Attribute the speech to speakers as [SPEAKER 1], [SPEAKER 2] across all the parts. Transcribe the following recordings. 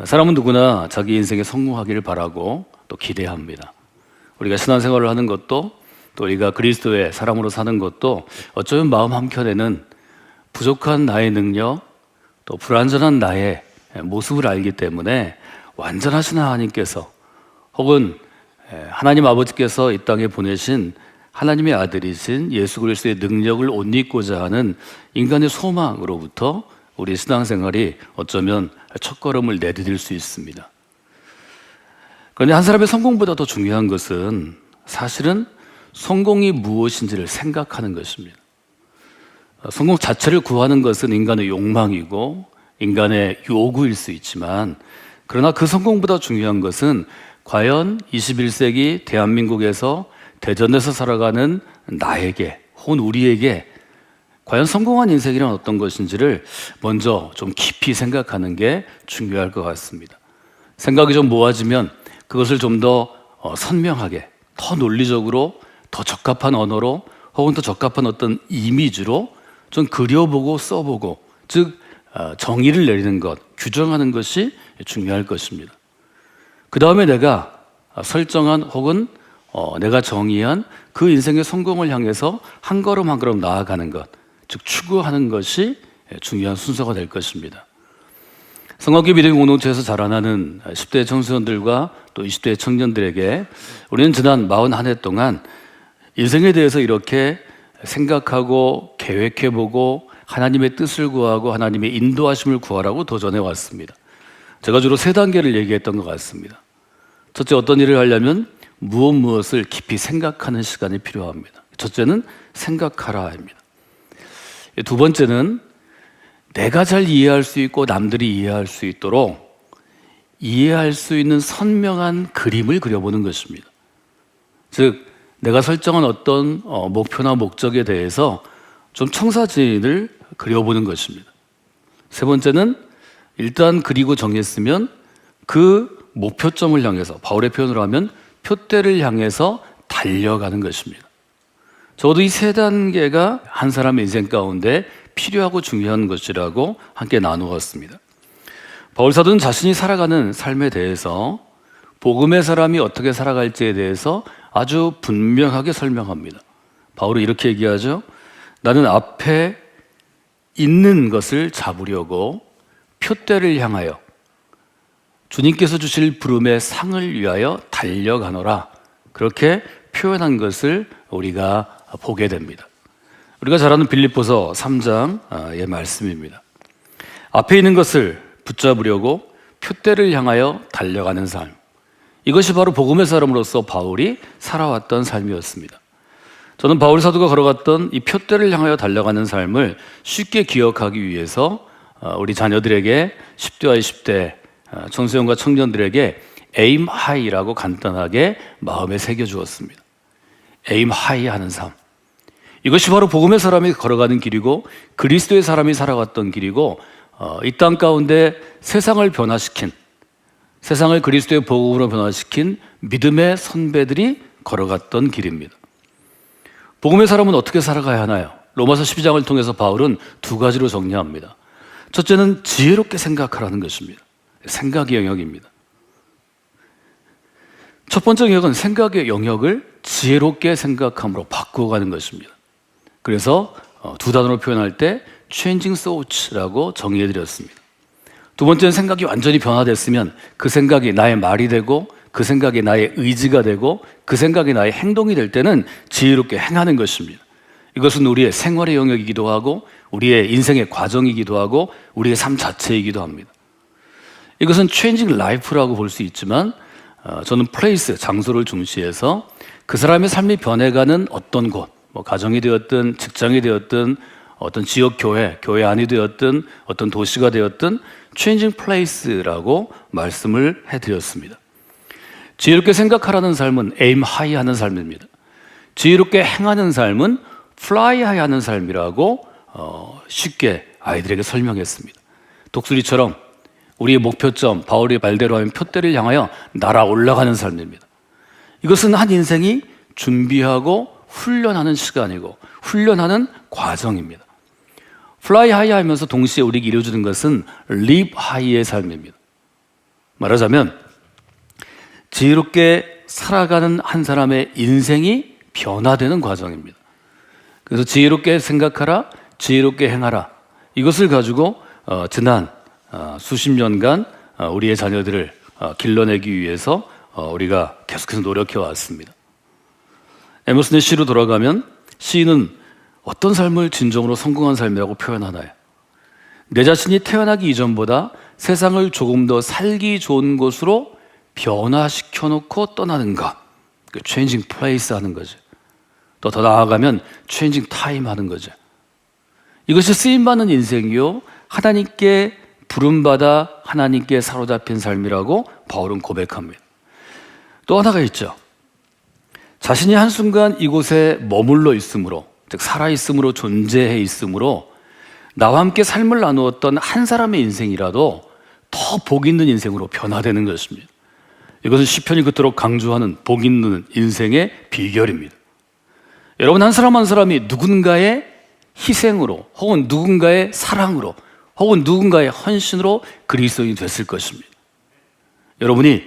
[SPEAKER 1] 사람은 누구나 자기 인생에 성공하기를 바라고 또 기대합니다. 우리가 신앙생활을 하는 것도 또 우리가 그리스도의 사람으로 사는 것도 어쩌면 마음 한켠에는 부족한 나의 능력 또 불완전한 나의 모습을 알기 때문에 완전하신 하나님께서 혹은 하나님 아버지께서 이 땅에 보내신 하나님의 아들이신 예수 그리스도의 능력을 옷 입고자 하는 인간의 소망으로부터 우리 신앙생활이 어쩌면 첫걸음을 내디딜 수 있습니다. 그런데 한 사람의 성공보다 더 중요한 것은 사실은 성공이 무엇인지를 생각하는 것입니다. 성공 자체를 구하는 것은 인간의 욕망이고 인간의 요구일 수 있지만, 그러나 그 성공보다 중요한 것은 과연 21세기 대한민국에서 대전에서 살아가는 나에게 혹은 우리에게 과연 성공한 인생이란 어떤 것인지를 먼저 좀 깊이 생각하는 게 중요할 것 같습니다. 생각이 좀 모아지면 그것을 좀 더 선명하게, 더 논리적으로, 더 적합한 언어로 혹은 더 적합한 어떤 이미지로 좀 그려보고 써보고, 즉 정의를 내리는 것, 규정하는 것이 중요할 것입니다. 그 다음에 내가 설정한 혹은 내가 정의한 그 인생의 성공을 향해서 한 걸음 한 걸음 나아가는 것, 즉 추구하는 것이 중요한 순서가 될 것입니다. 성악교 믿음 공동체에서 자라나는 10대 청소년들과 또 20대 청년들에게 우리는 지난 41해 동안 인생에 대해서 이렇게 생각하고 계획해보고 하나님의 뜻을 구하고 하나님의 인도하심을 구하라고 도전해 왔습니다. 제가 주로 3단계를 얘기했던 것 같습니다. 첫째, 어떤 일을 하려면 무엇을 깊이 생각하는 시간이 필요합니다. 첫째는 생각하라입니다. 두 번째는 내가 잘 이해할 수 있고 남들이 이해할 수 있도록 이해할 수 있는 선명한 그림을 그려보는 것입니다. 즉 내가 설정한 어떤 목표나 목적에 대해서 좀 청사진을 그려보는 것입니다. 세 번째는 일단 그리고 정했으면 그 목표점을 향해서, 바울의 표현으로 하면 표대를 향해서 달려가는 것입니다. 적어도 이 3단계가 한 사람의 인생 가운데 필요하고 중요한 것이라고 함께 나누었습니다. 바울 사도는 자신이 살아가는 삶에 대해서 복음의 사람이 어떻게 살아갈지에 대해서 아주 분명하게 설명합니다. 바울은 이렇게 얘기하죠. 나는 앞에 있는 것을 잡으려고 표대를 향하여 주님께서 주실 부름의 상을 위하여 달려가노라. 그렇게 표현한 것을 우리가 보게 됩니다. 우리가 잘 아는 빌립보서 3장의 말씀입니다. 앞에 있는 것을 붙잡으려고 표대를 향하여 달려가는 삶, 이것이 바로 복음의 사람으로서 바울이 살아왔던 삶이었습니다. 저는 바울 사도가 걸어갔던 이 표대를 향하여 달려가는 삶을 쉽게 기억하기 위해서 우리 자녀들에게 10대와 20대 청소년과 청년들에게 에임 하이라고 간단하게 마음에 새겨주었습니다. 에임 하이 하는 삶, 이것이 바로 복음의 사람이 걸어가는 길이고 그리스도의 사람이 살아갔던 길이고 이 땅 가운데 세상을 변화시킨, 세상을 그리스도의 복음으로 변화시킨 믿음의 선배들이 걸어갔던 길입니다. 복음의 사람은 어떻게 살아가야 하나요? 로마서 12장을 통해서 바울은 2가지로 정리합니다. 첫째는 지혜롭게 생각하라는 것입니다. 생각의 영역입니다. 첫 번째 영역은 생각의 영역을 지혜롭게 생각함으로 바꾸어가는 것입니다. 그래서 2단어로 표현할 때 changing thoughts라고 정의해드렸습니다. 두 번째는 생각이 완전히 변화됐으면 그 생각이 나의 말이 되고 그 생각이 나의 의지가 되고 그 생각이 나의 행동이 될 때는 지혜롭게 행하는 것입니다. 이것은 우리의 생활의 영역이기도 하고 우리의 인생의 과정이기도 하고 우리의 삶 자체이기도 합니다. 이것은 changing life라고 볼 수 있지만 저는 place, 장소를 중시해서 그 사람의 삶이 변해가는 어떤 곳, 가정이 되었든 직장이 되었든 어떤 지역 교회 안이 되었든 어떤 도시가 되었든 changing place라고 말씀을 해드렸습니다. 지혜롭게 생각하라는 삶은 aim high 하는 삶입니다. 지혜롭게 행하는 삶은 fly high 하는 삶이라고 쉽게 아이들에게 설명했습니다. 독수리처럼 우리의 목표점, 바울의 말대로 하면 표대를 향하여 날아 올라가는 삶입니다. 이것은 한 인생이 준비하고 훈련하는 시간이고 훈련하는 과정입니다. fly high 하면서 동시에 우리에게 이루어지는 것은 live high의 삶입니다. 말하자면 지혜롭게 살아가는 한 사람의 인생이 변화되는 과정입니다. 그래서 지혜롭게 생각하라, 지혜롭게 행하라. 이것을 가지고 지난 수십 년간 우리의 자녀들을 길러내기 위해서 우리가 계속해서 노력해 왔습니다. 에머슨의 시로 돌아가면 시인은 어떤 삶을 진정으로 성공한 삶이라고 표현하나요? 내 자신이 태어나기 이전보다 세상을 조금 더 살기 좋은 곳으로 변화시켜 놓고 떠나는 것, changing place 하는 거죠. 또 더 나아가면 changing time 하는 거죠. 이것이 쓰임받는 인생이요, 하나님께 부름받아 하나님께 사로잡힌 삶이라고 바울은 고백합니다. 또 하나가 있죠. 자신이 한순간 이곳에 머물러 있으므로, 즉 살아있으므로, 존재해 있으므로 나와 함께 삶을 나누었던 한 사람의 인생이라도 더 복 있는 인생으로 변화되는 것입니다. 이것은 시편이 그토록 강조하는 복 있는 인생의 비결입니다. 여러분, 한 사람 한 사람이 누군가의 희생으로, 혹은 누군가의 사랑으로, 혹은 누군가의 헌신으로 그리스도인이 됐을 것입니다. 여러분이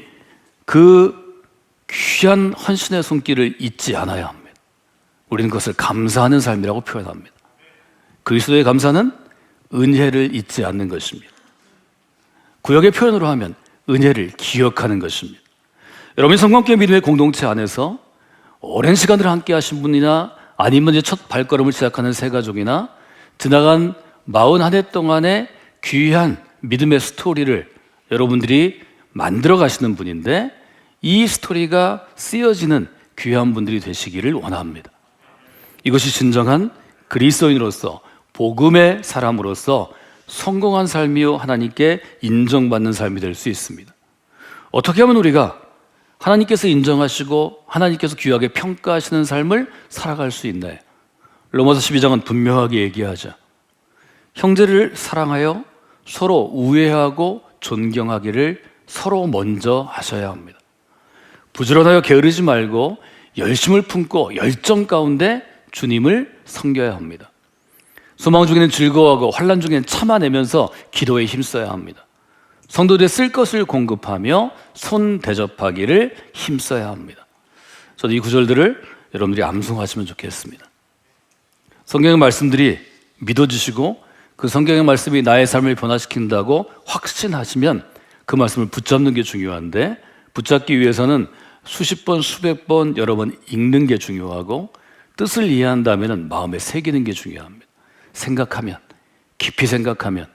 [SPEAKER 1] 그 귀한 헌신의 손길을 잊지 않아야 합니다. 우리는 그것을 감사하는 삶이라고 표현합니다. 그리스도의 감사는 은혜를 잊지 않는 것입니다. 구역의 표현으로 하면 은혜를 기억하는 것입니다. 여러분이 성경교회 믿음의 공동체 안에서 오랜 시간을 함께 하신 분이나 아니면 이제 첫 발걸음을 시작하는 새 가족이나 지나간 41해 동안의 귀한 믿음의 스토리를 여러분들이 만들어 가시는 분인데, 이 스토리가 쓰여지는 귀한 분들이 되시기를 원합니다. 이것이 진정한 그리스도인으로서, 복음의 사람으로서 성공한 삶이요, 하나님께 인정받는 삶이 될 수 있습니다. 어떻게 하면 우리가 하나님께서 인정하시고 하나님께서 귀하게 평가하시는 삶을 살아갈 수 있나요? 로마서 12장은 분명하게 얘기하죠. 형제를 사랑하여 서로 우애하고 존경하기를 서로 먼저 하셔야 합니다. 부지런하여 게으르지 말고 열심을 품고 열정 가운데 주님을 섬겨야 합니다. 소망 중에는 즐거워하고 환난 중에는 참아내면서 기도에 힘써야 합니다. 성도들의 쓸 것을 공급하며 손 대접하기를 힘써야 합니다. 저도 이 구절들을 여러분들이 암송하시면 좋겠습니다. 성경의 말씀들이 믿어지시고 그 성경의 말씀이 나의 삶을 변화시킨다고 확신하시면 그 말씀을 붙잡는 게 중요한데, 붙잡기 위해서는 수십 번, 수백 번, 여러 번 읽는 게 중요하고, 뜻을 이해한 다음에는 마음에 새기는 게 중요합니다. 생각하면, 깊이 생각하면,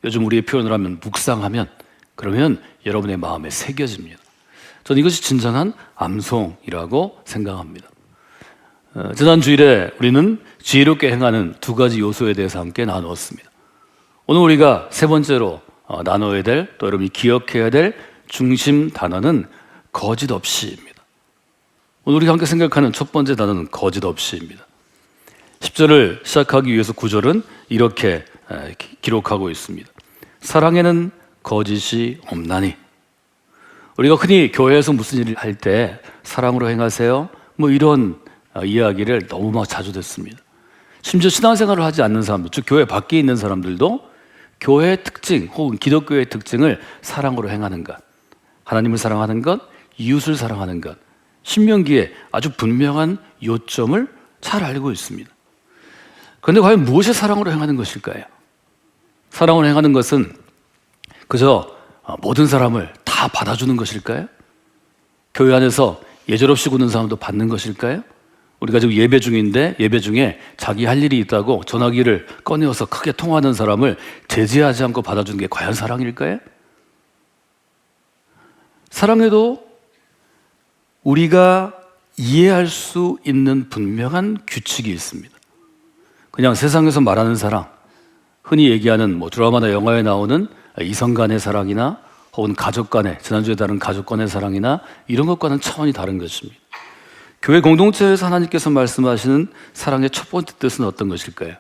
[SPEAKER 1] 요즘 우리의 표현을 하면 묵상하면, 그러면 여러분의 마음에 새겨집니다. 저는 이것이 진정한 암송이라고 생각합니다. 지난 주일에 우리는 지혜롭게 행하는 두 가지 요소에 대해서 함께 나누었습니다. 오늘 우리가 세 번째로 나눠야 될, 또 여러분이 기억해야 될 중심 단어는 거짓 없이입니다. 오늘 우리가 함께 생각하는 첫 번째 단어는 거짓 없이입니다. 10절을 시작하기 위해서 9절은 이렇게 기록하고 있습니다. 사랑에는 거짓이 없나니. 우리가 흔히 교회에서 무슨 일을 할 때 사랑으로 행하세요, 뭐 이런 이야기를 너무 자주 듣습니다. 심지어 신앙생활을 하지 않는 사람들, 즉 교회 밖에 있는 사람들도 교회의 특징 혹은 기독교의 특징을 사랑으로 행하는 것, 하나님을 사랑하는 것, 이웃을 사랑하는 것, 신명기에 아주 분명한 요점을 잘 알고 있습니다. 그런데 과연 무엇이 사랑으로 행하는 것일까요? 사랑으로 행하는 것은 그저 모든 사람을 다 받아주는 것일까요? 교회 안에서 예절없이 구는 사람도 받는 것일까요? 우리가 지금 예배 중인데 예배 중에 자기 할 일이 있다고 전화기를 꺼내어서 크게 통화하는 사람을 제지하지 않고 받아주는 게 과연 사랑일까요? 사랑에도 우리가 이해할 수 있는 분명한 규칙이 있습니다. 그냥 세상에서 말하는 사랑, 흔히 얘기하는 드라마나 영화에 나오는 이성 간의 사랑이나 혹은 가족 간의, 지난주에 다룬 가족 간의 사랑이나 이런 것과는 차원이 다른 것입니다. 교회 공동체에서 하나님께서 말씀하시는 사랑의 첫 번째 뜻은 어떤 것일까요?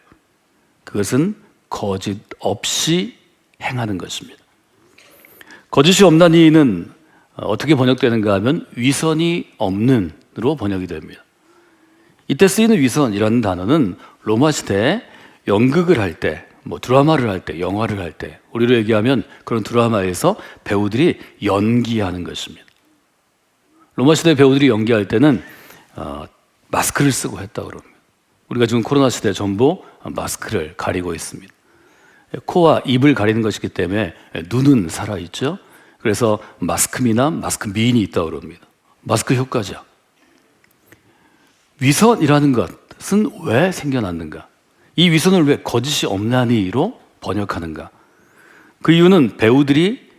[SPEAKER 1] 그것은 거짓 없이 행하는 것입니다. 거짓이 없나니는 어떻게 번역되는가 하면 위선이 없는으로 번역이 됩니다. 이때 쓰이는 위선이라는 단어는 로마 시대에 연극을 할 때, 뭐 드라마를 할 때, 영화를 할 때, 우리로 얘기하면 그런 드라마에서 배우들이 연기하는 것입니다. 로마 시대 배우들이 연기할 때는 마스크를 쓰고 했다고 그럽니다. 우리가 지금 코로나 시대에 전부 마스크를 가리고 있습니다. 코와 입을 가리는 것이기 때문에 눈은 살아있죠. 그래서 마스크 미남, 마스크 미인이 있다고 그럽니다. 마스크 효과죠. 위선이라는 것은 왜 생겨났는가? 이 위선을 왜 거짓이 없나니로 번역하는가? 그 이유는 배우들이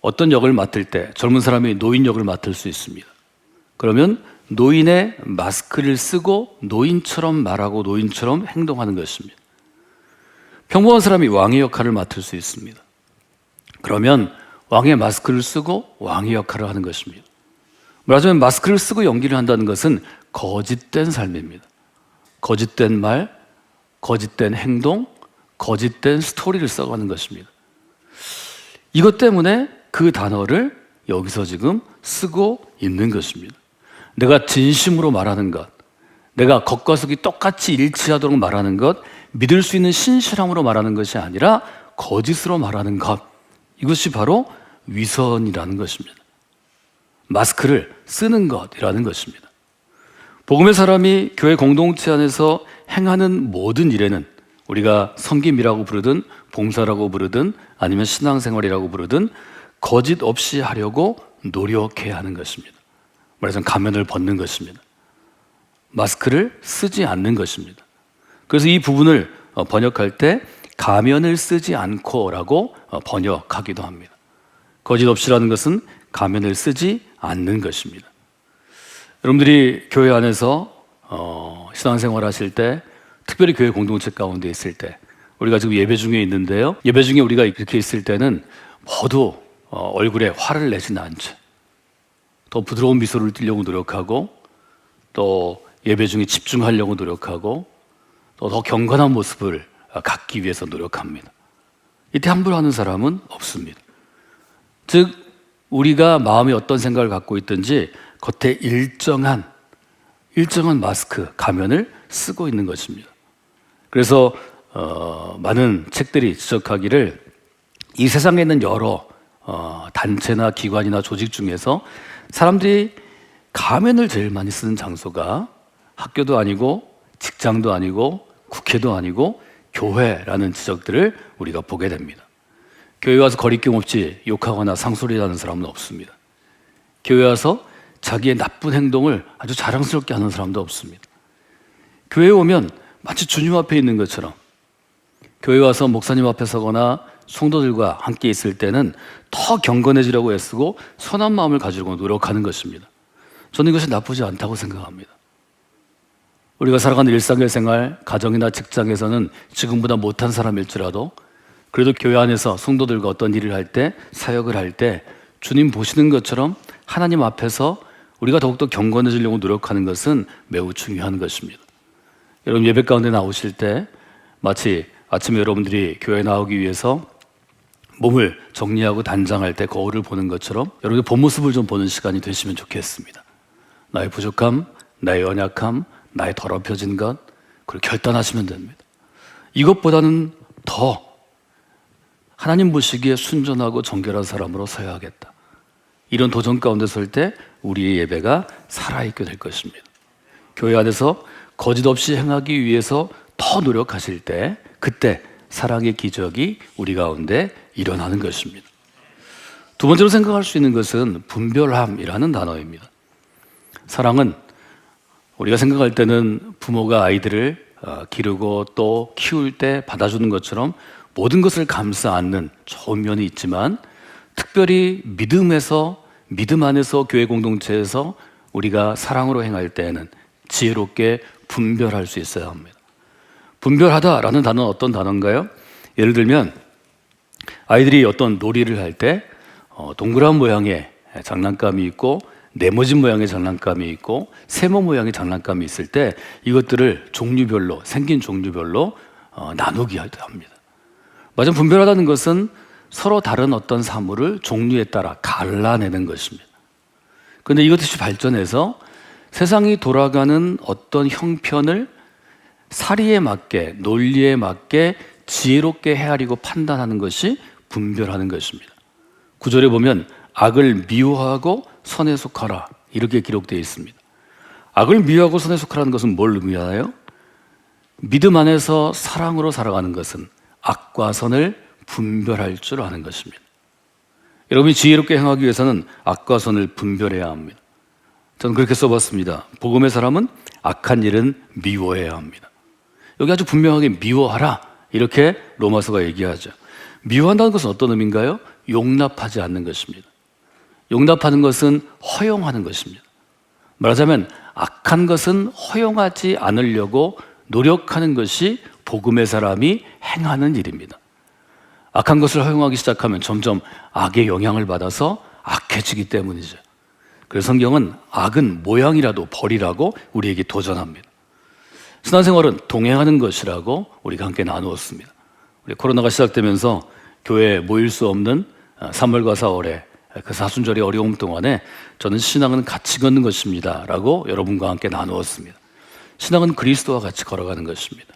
[SPEAKER 1] 어떤 역을 맡을 때 젊은 사람이 노인 역을 맡을 수 있습니다. 그러면 노인의 마스크를 쓰고 노인처럼 말하고 노인처럼 행동하는 것입니다. 평범한 사람이 왕의 역할을 맡을 수 있습니다. 그러면 왕의 마스크를 쓰고 왕의 역할을 하는 것입니다. 말하자면 마스크를 쓰고 연기를 한다는 것은 거짓된 삶입니다. 거짓된 말, 거짓된 행동, 거짓된 스토리를 써가는 것입니다. 이것 때문에 그 단어를 여기서 지금 쓰고 있는 것입니다. 내가 진심으로 말하는 것, 내가 겉과 속이 똑같이 일치하도록 말하는 것, 믿을 수 있는 신실함으로 말하는 것이 아니라 거짓으로 말하는 것, 이것이 바로 위선이라는 것입니다. 마스크를 쓰는 것이라는 것입니다. 복음의 사람이 교회 공동체 안에서 행하는 모든 일에는 우리가 섬김이라고 부르든 봉사라고 부르든 아니면 신앙생활이라고 부르든 거짓 없이 하려고 노력해야 하는 것입니다. 말하자면 가면을 벗는 것입니다. 마스크를 쓰지 않는 것입니다. 그래서 이 부분을 번역할 때 가면을 쓰지 않고라고 번역하기도 합니다. 거짓 없이라는 것은 가면을 쓰지 않는 것입니다. 여러분들이 교회 안에서 신앙생활 하실 때, 특별히 교회 공동체 가운데 있을 때, 우리가 지금 예배 중에 있는데요, 예배 중에 우리가 이렇게 있을 때는 모두 얼굴에 화를 내지는 않죠. 더 부드러운 미소를 띠려고 노력하고, 또 예배 중에 집중하려고 노력하고, 또 더 경건한 모습을 갖기 위해서 노력합니다. 이때 함부로 하는 사람은 없습니다. 즉 우리가 마음에 어떤 생각을 갖고 있든지 겉에 일정한 마스크, 가면을 쓰고 있는 것입니다. 그래서 많은 책들이 지적하기를 이 세상에 있는 여러 단체나 기관이나 조직 중에서 사람들이 가면을 제일 많이 쓰는 장소가 학교도 아니고 직장도 아니고 국회도 아니고 교회라는 지적들을 우리가 보게 됩니다. 교회 와서 거리낌 없이 욕하거나 상소리하는 사람은 없습니다. 교회 와서 자기의 나쁜 행동을 아주 자랑스럽게 하는 사람도 없습니다. 교회에 오면 마치 주님 앞에 있는 것처럼, 교회 와서 목사님 앞에 서거나 성도들과 함께 있을 때는 더 경건해지려고 애쓰고 선한 마음을 가지고 노력하는 것입니다. 저는 이것이 나쁘지 않다고 생각합니다. 우리가 살아가는 일상의 생활, 가정이나 직장에서는 지금보다 못한 사람일지라도 그래도 교회 안에서 성도들과 어떤 일을 할 때, 사역을 할 때 주님 보시는 것처럼 하나님 앞에서 우리가 더욱더 경건해지려고 노력하는 것은 매우 중요한 것입니다. 여러분 예배 가운데 나오실 때 마치 아침에 여러분들이 교회에 나오기 위해서 몸을 정리하고 단장할 때 거울을 보는 것처럼 여러분의 본 모습을 좀 보는 시간이 되시면 좋겠습니다. 나의 부족함, 나의 연약함, 나의 더럽혀진 것, 그걸 결단하시면 됩니다. 이것보다는 더 하나님 보시기에 순전하고 정결한 사람으로 서야 하겠다. 이런 도전 가운데 설 때 우리의 예배가 살아있게 될 것입니다. 교회 안에서 거짓 없이 행하기 위해서 더 노력하실 때 그때 사랑의 기적이 우리 가운데 일어나는 것입니다. 두 번째로 생각할 수 있는 것은 분별함이라는 단어입니다. 사랑은 우리가 생각할 때는 부모가 아이들을 기르고 또 키울 때 받아주는 것처럼 모든 것을 감싸 안는 좋은 면이 있지만 특별히 믿음 안에서 교회 공동체에서 우리가 사랑으로 행할 때에는 지혜롭게 분별할 수 있어야 합니다. 분별하다라는 단어는 어떤 단어인가요? 예를 들면 아이들이 어떤 놀이를 할 때 동그란 모양의 장난감이 있고 네모진 모양의 장난감이 있고 세모 모양의 장난감이 있을 때 이것들을 종류별로, 생긴 종류별로 나누기 합니다. 맞아, 분별하다는 것은 서로 다른 어떤 사물을 종류에 따라 갈라내는 것입니다. 그런데 이것이 발전해서 세상이 돌아가는 어떤 형편을 사리에 맞게, 논리에 맞게 지혜롭게 헤아리고 판단하는 것이 분별하는 것입니다. 구절에 보면 악을 미워하고 선에 속하라 이렇게 기록되어 있습니다. 악을 미워하고 선에 속하라는 것은 뭘 의미하나요? 믿음 안에서 사랑으로 살아가는 것은 악과 선을 분별할 줄 아는 것입니다. 여러분이 지혜롭게 행하기 위해서는 악과 선을 분별해야 합니다. 저는 그렇게 써봤습니다. 복음의 사람은 악한 일은 미워해야 합니다. 여기 아주 분명하게 미워하라 이렇게 로마서가 얘기하죠. 미워한다는 것은 어떤 의미인가요? 용납하지 않는 것입니다. 용납하는 것은 허용하는 것입니다. 말하자면 악한 것은 허용하지 않으려고 노력하는 것이 복음의 사람이 행하는 일입니다. 악한 것을 허용하기 시작하면 점점 악의 영향을 받아서 악해지기 때문이죠. 그래서 성경은 악은 모양이라도 버리라고 우리에게 도전합니다. 신앙생활은 동행하는 것이라고 우리가 함께 나누었습니다. 우리 코로나가 시작되면서 교회에 모일 수 없는 3월과 4월에 그 사순절의 어려움 동안에 저는 신앙은 같이 걷는 것입니다 라고 여러분과 함께 나누었습니다. 신앙은 그리스도와 같이 걸어가는 것입니다.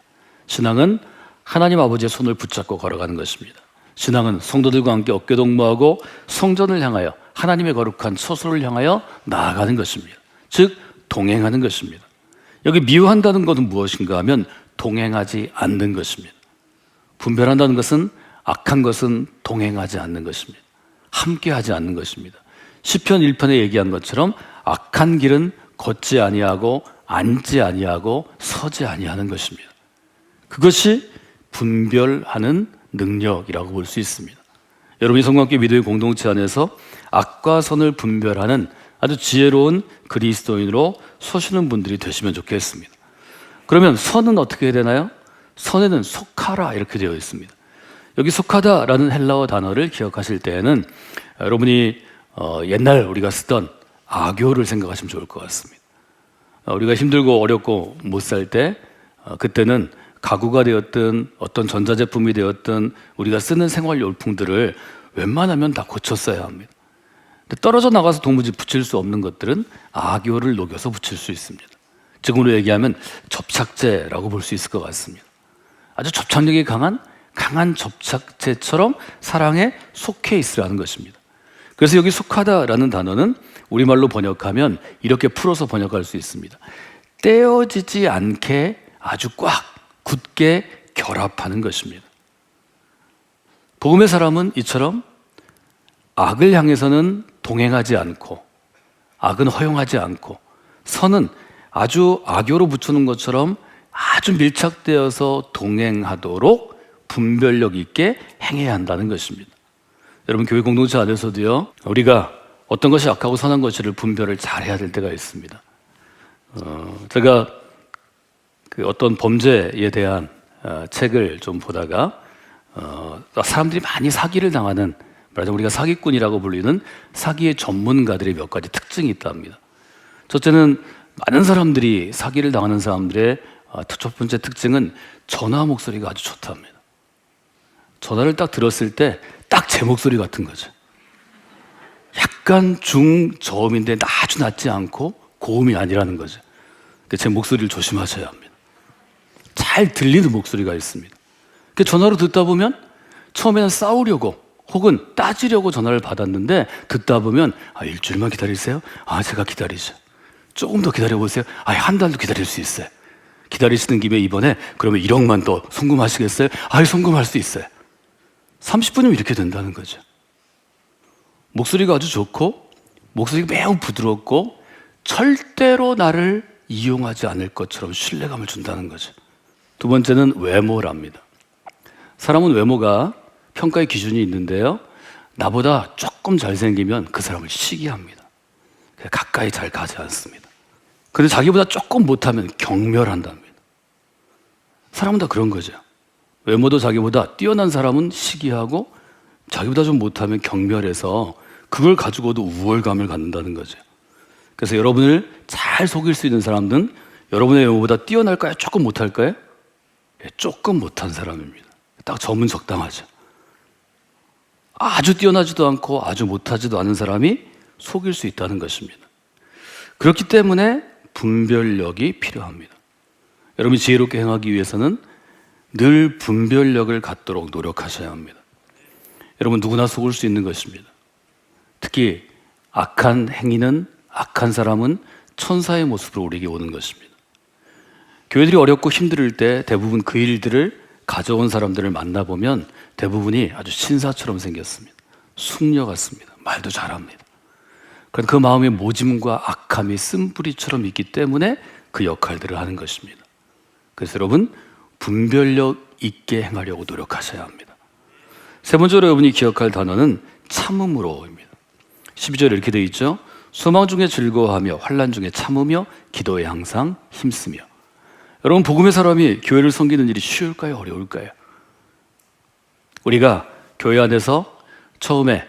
[SPEAKER 1] 신앙은 하나님 아버지의 손을 붙잡고 걸어가는 것입니다. 신앙은 성도들과 함께 어깨동무하고 성전을 향하여 하나님의 거룩한 처소를 향하여 나아가는 것입니다. 즉 동행하는 것입니다. 여기 미워한다는 것은 무엇인가 하면 동행하지 않는 것입니다. 분별한다는 것은 악한 것은 동행하지 않는 것입니다. 함께하지 않는 것입니다. 시편 1편에 얘기한 것처럼 악한 길은 걷지 아니하고 앉지 아니하고 서지 아니하는 것입니다. 그것이 분별하는 능력이라고 볼 수 있습니다. 여러분이 성령께 믿음의 공동체 안에서 악과 선을 분별하는 아주 지혜로운 그리스도인으로 서시는 분들이 되시면 좋겠습니다. 그러면 선은 어떻게 해야 되나요? 선에는 속하라 이렇게 되어 있습니다. 여기 속하다라는 헬라어 단어를 기억하실 때에는 여러분이 옛날 우리가 쓰던 아교를 생각하시면 좋을 것 같습니다. 우리가 힘들고 어렵고 못 살 때 그때는 가구가 되었든 어떤 전자제품이 되었든 우리가 쓰는 생활용품들을 웬만하면 다 고쳤어야 합니다. 근데 떨어져 나가서 도무지 붙일 수 없는 것들은 아교를 녹여서 붙일 수 있습니다. 지금으로 얘기하면 접착제라고 볼 수 있을 것 같습니다. 아주 접착력이 강한 접착제처럼 사랑에 속해 있으라는 것입니다. 그래서 여기 속하다라는 단어는 우리말로 번역하면 이렇게 풀어서 번역할 수 있습니다. 떼어지지 않게 아주 꽉 굳게 결합하는 것입니다. 복음의 사람은 이처럼 악을 향해서는 동행하지 않고 악은 허용하지 않고 선은 아주 악교로 붙이는 것처럼 아주 밀착되어서 동행하도록 분별력 있게 행해야 한다는 것입니다. 여러분 교회 공동체 안에서도요 우리가 어떤 것이 악하고 선한 것을 분별을 잘해야 될 때가 있습니다. 제가 그 어떤 범죄에 대한 책을 좀 보다가 사람들이 많이 사기를 당하는 말하자면 우리가 사기꾼이라고 불리는 사기의 전문가들의 몇 가지 특징이 있답니다. 첫째는 많은 사람들이 사기를 당하는 사람들의 첫 번째 특징은 전화 목소리가 아주 좋답니다. 전화를 딱 들었을 때 딱 제 목소리 같은 거죠. 약간 중저음인데 아주 낮지 않고 고음이 아니라는 거죠. 제 목소리를 조심하셔야 합니다. 잘 들리는 목소리가 있습니다. 전화로 듣다 보면 처음에는 싸우려고 혹은 따지려고 전화를 받았는데 듣다 보면 일주일만 기다리세요? 제가 기다리죠. 조금 더 기다려보세요. 한 달도 기다릴 수 있어요. 기다리시는 김에 이번에 그러면 1억만 더 송금하시겠어요? 송금할 수 있어요. 30분이면 이렇게 된다는 거죠. 목소리가 아주 좋고 목소리가 매우 부드럽고 절대로 나를 이용하지 않을 것처럼 신뢰감을 준다는 거죠. 두 번째는 외모랍니다. 사람은 외모가 평가의 기준이 있는데요 나보다 조금 잘생기면 그 사람을 시기합니다. 가까이 잘 가지 않습니다. 그런데 자기보다 조금 못하면 경멸한답니다. 사람은 다 그런 거죠. 외모도 자기보다 뛰어난 사람은 시기하고 자기보다 좀 못하면 경멸해서 그걸 가지고도 우월감을 갖는다는 거죠. 그래서 여러분을 잘 속일 수 있는 사람들은 여러분의 외모보다 뛰어날까요? 조금 못할까요? 조금 못한 사람입니다. 딱 점은 적당하죠. 아주 뛰어나지도 않고 아주 못하지도 않은 사람이 속일 수 있다는 것입니다. 그렇기 때문에 분별력이 필요합니다. 여러분이 지혜롭게 행하기 위해서는 늘 분별력을 갖도록 노력하셔야 합니다. 여러분, 누구나 속을 수 있는 것입니다. 특히 악한 행위는, 악한 사람은 천사의 모습으로 우리에게 오는 것입니다. 교회들이 어렵고 힘들 때 대부분 그 일들을 가져온 사람들을 만나보면 대부분이 아주 신사처럼 생겼습니다. 숙녀 같습니다. 말도 잘합니다. 그런데 그 마음에 모짐과 악함이 쓴뿌리처럼 있기 때문에 그 역할들을 하는 것입니다. 그래서 여러분, 분별력 있게 행하려고 노력하셔야 합니다. 세 번째로 여러분이 기억할 단어는 참음으로입니다. 12절에 이렇게 되어 있죠. 소망 중에 즐거워하며 환난 중에 참으며 기도에 항상 힘쓰며. 여러분, 복음의 사람이 교회를 섬기는 일이 쉬울까요? 어려울까요? 우리가 교회 안에서 처음에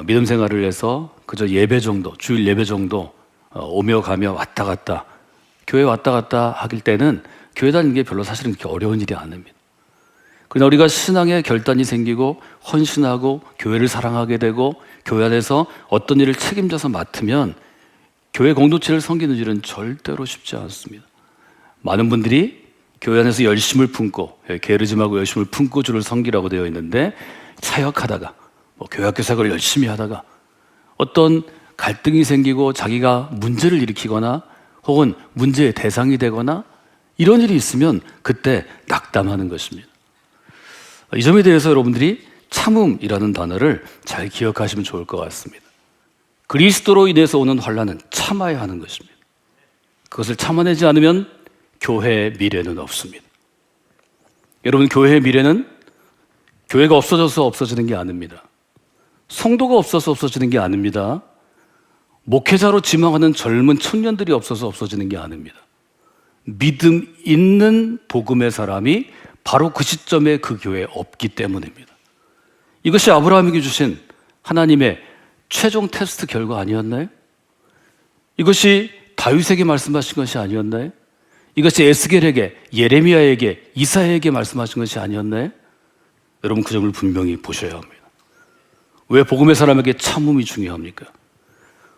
[SPEAKER 1] 믿음 생활을 해서 그저 예배 정도, 주일 예배 정도 오며 가며 왔다 갔다, 교회 왔다 갔다 하길 때는 교회 다니는 게 별로 사실은 그렇게 어려운 일이 아닙니다. 그러나 우리가 신앙의 결단이 생기고 헌신하고 교회를 사랑하게 되고 교회 안에서 어떤 일을 책임져서 맡으면 교회 공동체를 섬기는 일은 절대로 쉽지 않습니다. 많은 분들이 교회 안에서 열심을 품고, 게으르짐하고 열심을 품고 주를 섬기라고 되어 있는데, 사역하다가 교회 학교 생활을 열심히 하다가 어떤 갈등이 생기고 자기가 문제를 일으키거나 혹은 문제의 대상이 되거나 이런 일이 있으면 그때 낙담하는 것입니다. 이 점에 대해서 여러분들이 참음이라는 단어를 잘 기억하시면 좋을 것 같습니다. 그리스도로 인해서 오는 환난은 참아야 하는 것입니다. 그것을 참아내지 않으면 교회의 미래는 없습니다. 여러분, 교회의 미래는 교회가 없어져서 없어지는 게 아닙니다. 성도가 없어서 없어지는 게 아닙니다. 목회자로 지망하는 젊은 청년들이 없어서 없어지는 게 아닙니다. 믿음 있는 복음의 사람이 바로 그 시점에 그 교회에 없기 때문입니다. 이것이 아브라함에게 주신 하나님의 최종 테스트 결과 아니었나요? 이것이 다윗에게 말씀하신 것이 아니었나요? 이것이 에스겔에게, 예레미야에게, 이사야에게 말씀하신 것이 아니었나요? 여러분, 그 점을 분명히 보셔야 합니다. 왜 복음의 사람에게 참음이 중요합니까?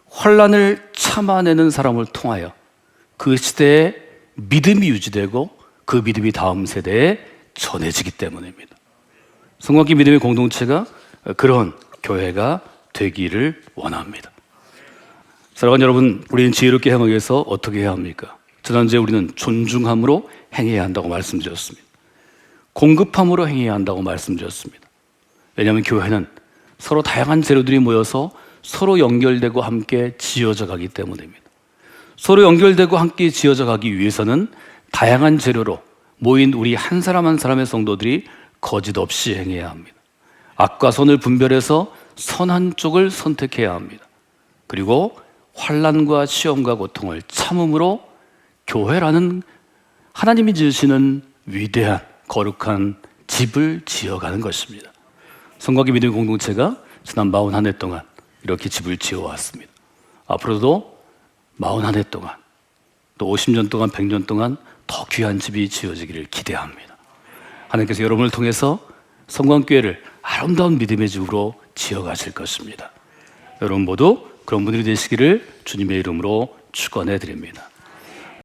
[SPEAKER 1] 환난을 참아내는 사람을 통하여 그 시대에 믿음이 유지되고 그 믿음이 다음 세대에 전해지기 때문입니다. 성곽기 믿음의 공동체가 그런 교회가 되기를 원합니다. 사랑하는 여러분, 우리는 지혜롭게 행하기 위해서 어떻게 해야 합니까? 지난주에 우리는 존중함으로 행해야 한다고 말씀드렸습니다. 공급함으로 행해야 한다고 말씀드렸습니다. 왜냐하면 교회는 서로 다양한 재료들이 모여서 서로 연결되고 함께 지어져 가기 때문입니다. 서로 연결되고 함께 지어져 가기 위해서는 다양한 재료로 모인 우리 한 사람 한 사람의 성도들이 거짓 없이 행해야 합니다. 악과 선을 분별해서 선한 쪽을 선택해야 합니다. 그리고 환난과 시험과 고통을 참음으로 교회라는 하나님이 지으시는 위대한 거룩한 집을 지어가는 것입니다. 성곽의 믿음의 공동체가 지난 41해 동안 이렇게 집을 지어왔습니다. 앞으로도 41해 동안, 또 50년 동안, 100년 동안 더 귀한 집이 지어지기를 기대합니다. 하나님께서 여러분을 통해서 성광교회를 아름다운 믿음의 집으로 지어가실 것입니다. 여러분 모두 그런 분들이 되시기를 주님의 이름으로 축원해 드립니다.